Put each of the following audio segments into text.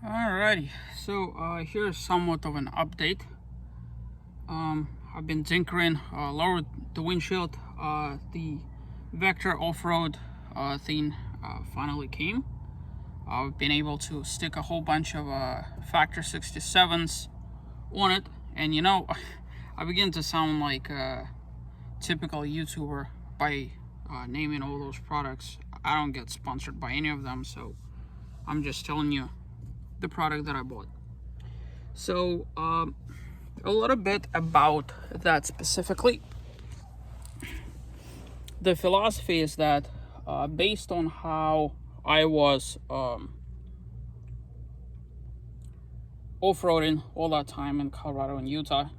Alrighty, so here's somewhat of an update. I've been tinkering, lowered the windshield. The Vector Offroad thing finally came. I've been able to stick a whole bunch of Factor 67s on it, and I begin to sound like a typical YouTuber by naming all those products. I don't get sponsored by any of them, so I'm just telling you the product that I bought. So a little bit about that specifically. The philosophy is that based on how I was off-roading all that time in Colorado and Utah,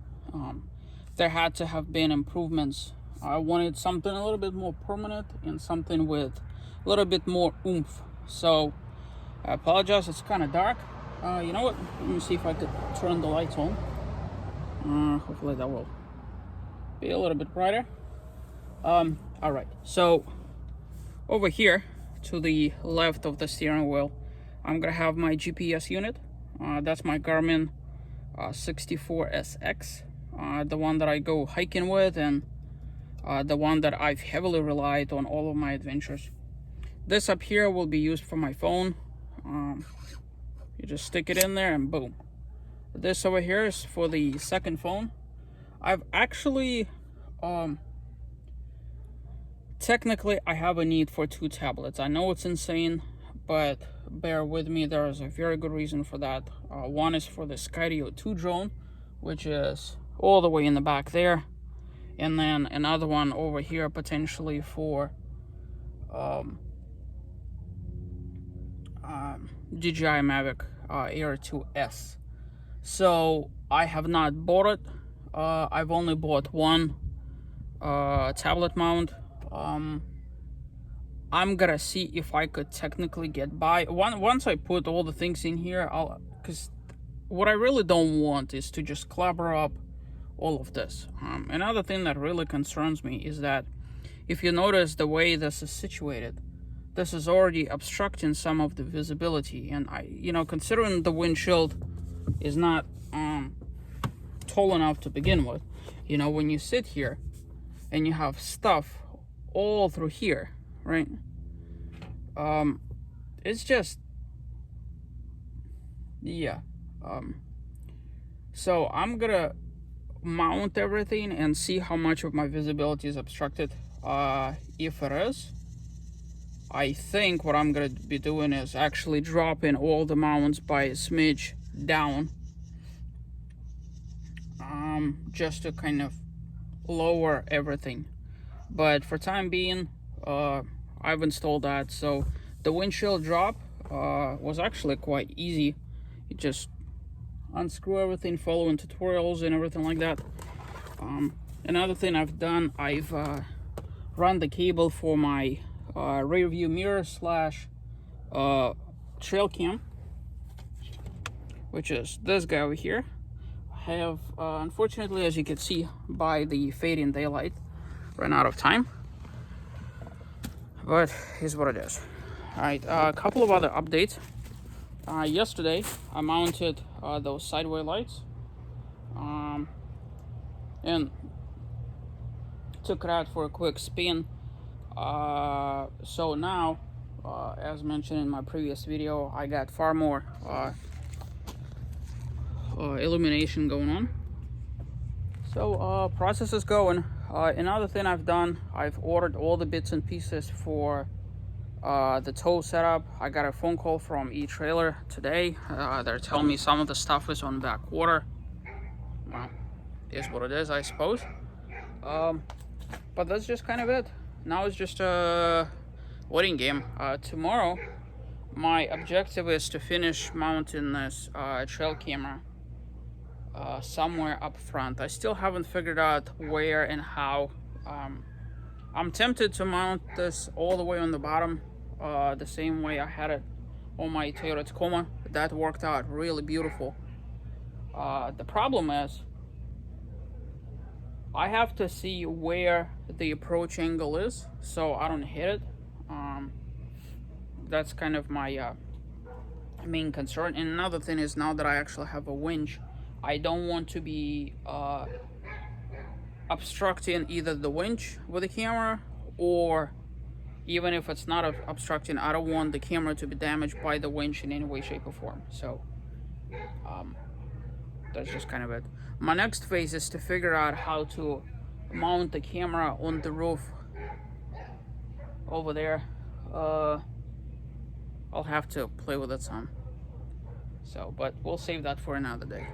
there had to have been improvements. I wanted something a little bit more permanent and something with a little bit more oomph. So I apologize, it's kind of dark. You know what? Let me see if I could turn the lights on. Hopefully that will be a little bit brighter. All right. So over here to the left of the steering wheel, I'm gonna have my GPS unit. That's my Garmin 64SX, the one that I go hiking with, and the one that I've heavily relied on all of my adventures. This up here will be used for my phone. You just stick it in there and boom. This over here is for the second phone. I've actually, technically I have a need for two tablets. I know it's insane, but bear with me, there is a very good reason for that. One is for the Skydio 2 drone, which is all the way in the back there. And then another one over here potentially for DJI Mavic Air 2S. So I have not bought it. I've only bought one tablet mount. I'm gonna see if I could technically get by. Once I put all the things in here, because what I really don't want is to just clubber up all of this. Another thing that really concerns me is that if you notice the way this is situated, this is already obstructing some of the visibility. And considering the windshield is not tall enough to begin with, when you sit here and you have stuff all through here, right? It's just, yeah. So I'm gonna mount everything and see how much of my visibility is obstructed. If it is, I think what I'm gonna be doing is actually dropping all the mounts by a smidge down, just to kind of lower everything. But for time being, I've installed that. So the windshield drop was actually quite easy. You just unscrew everything, following tutorials and everything like that. Another thing I've done, I've run the cable for my rear view mirror slash trail cam, which is this guy over here. I have unfortunately, as you can see by the fading daylight, ran out of time, but here's what it is. All right, a couple of other updates. Yesterday I mounted those sideway lights and took it out for a quick spin. So now, as mentioned in my previous video, I got far more illumination going on. So process is going. Another thing I've done, I've ordered all the bits and pieces for the tow setup. I got a phone call from eTrailer today. They're telling me some of the stuff is on back order. Well, is what it is, I suppose. But that's just kind of it. Now it's just a waiting game. Tomorrow, my objective is to finish mounting this trail camera somewhere up front. I still haven't figured out where and how. I'm tempted to mount this all the way on the bottom, the same way I had it on my Toyota Tacoma. That worked out really beautiful. The problem is I have to see where the approach angle is so I don't hit it. That's kind of my main concern. And another thing is, now that I actually have a winch, I don't want to be obstructing either the winch with the camera, or even if it's not obstructing, I don't want the camera to be damaged by the winch in any way, shape, or form. So that's just kind of it. My next phase is to figure out how to mount the camera on the roof over there. I'll have to play with it some. So, but we'll save that for another day.